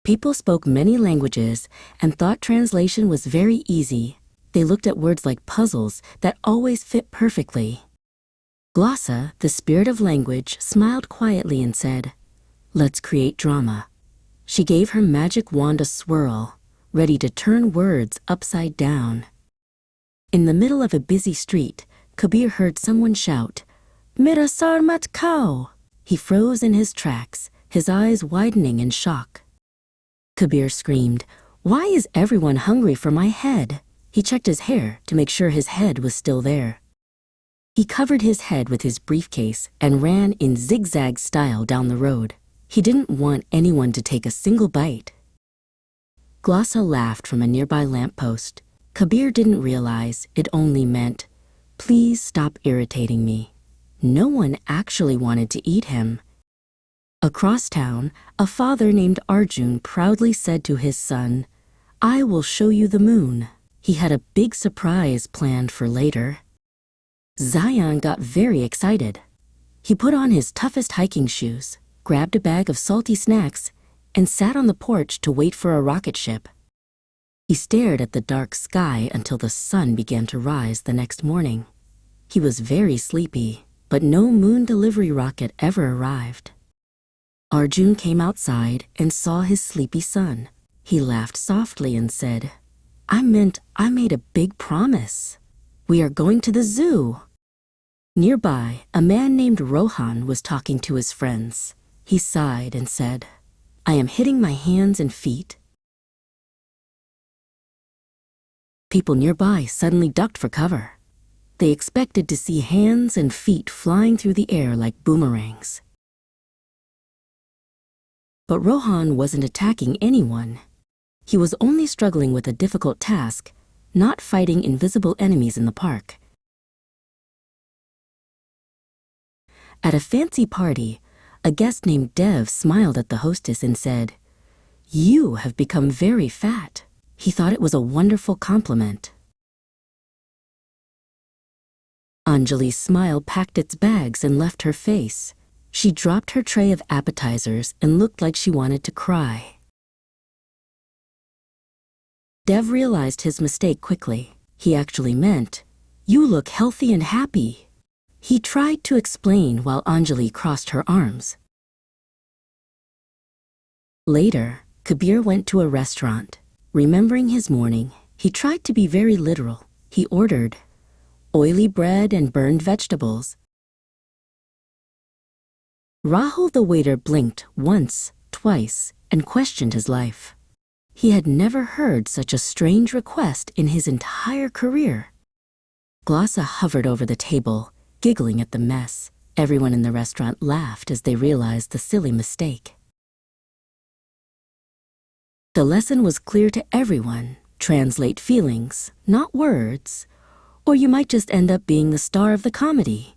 People spoke many languages and thought translation was very easy. They looked at words like puzzles that always fit perfectly. Glossa, the spirit of language, smiled quietly and said, "Let's create drama." She gave her magic wand a swirl, ready to turn words upside down. In the middle of a busy street, Kabir heard someone shout, "Mera sar mat khao!" He froze in his tracks, his eyes widening in shock. Kabir screamed, "Why is everyone hungry for my head?" He checked his hair to make sure his head was still there. He covered his head with his briefcase and ran in zigzag style down the road. He didn't want anyone to take a single bite. Glossa laughed from a nearby lamppost. Kabir didn't realize it only meant, "Please stop irritating me." No one actually wanted to eat him. Across town, a father named Arjun proudly said to his son, "I will show you the moon." He had a big surprise planned for later. Zion got very excited. He put on his toughest hiking shoes, grabbed a bag of salty snacks, and sat on the porch to wait for a rocket ship. He stared at the dark sky until the sun began to rise the next morning. He was very sleepy, but no moon delivery rocket ever arrived. Arjun came outside and saw his sleepy son. He laughed softly and said, I made a big promise. We are going to the zoo." Nearby, a man named Rohan was talking to his friends. He sighed and said, "I am hitting my hands and feet." People nearby suddenly ducked for cover. They expected to see hands and feet flying through the air like boomerangs. But Rohan wasn't attacking anyone. He was only struggling with a difficult task, not fighting invisible enemies in the park. At a fancy party, a guest named Dev smiled at the hostess and said, "You have become very fat." He thought it was a wonderful compliment. Anjali's smile packed its bags and left her face. She dropped her tray of appetizers and looked like she wanted to cry. Dev realized his mistake quickly. He actually meant, "You look healthy and happy." He tried to explain while Anjali crossed her arms. Later, Kabir went to a restaurant. Remembering his morning, he tried to be very literal. He ordered oily bread and burned vegetables. Rahul the waiter blinked once, twice, and questioned his life. He had never heard such a strange request in his entire career. Glossa hovered over the table, giggling at the mess. Everyone in the restaurant laughed as they realized the silly mistake. The lesson was clear to everyone. Translate feelings, not words, or you might just end up being the star of the comedy.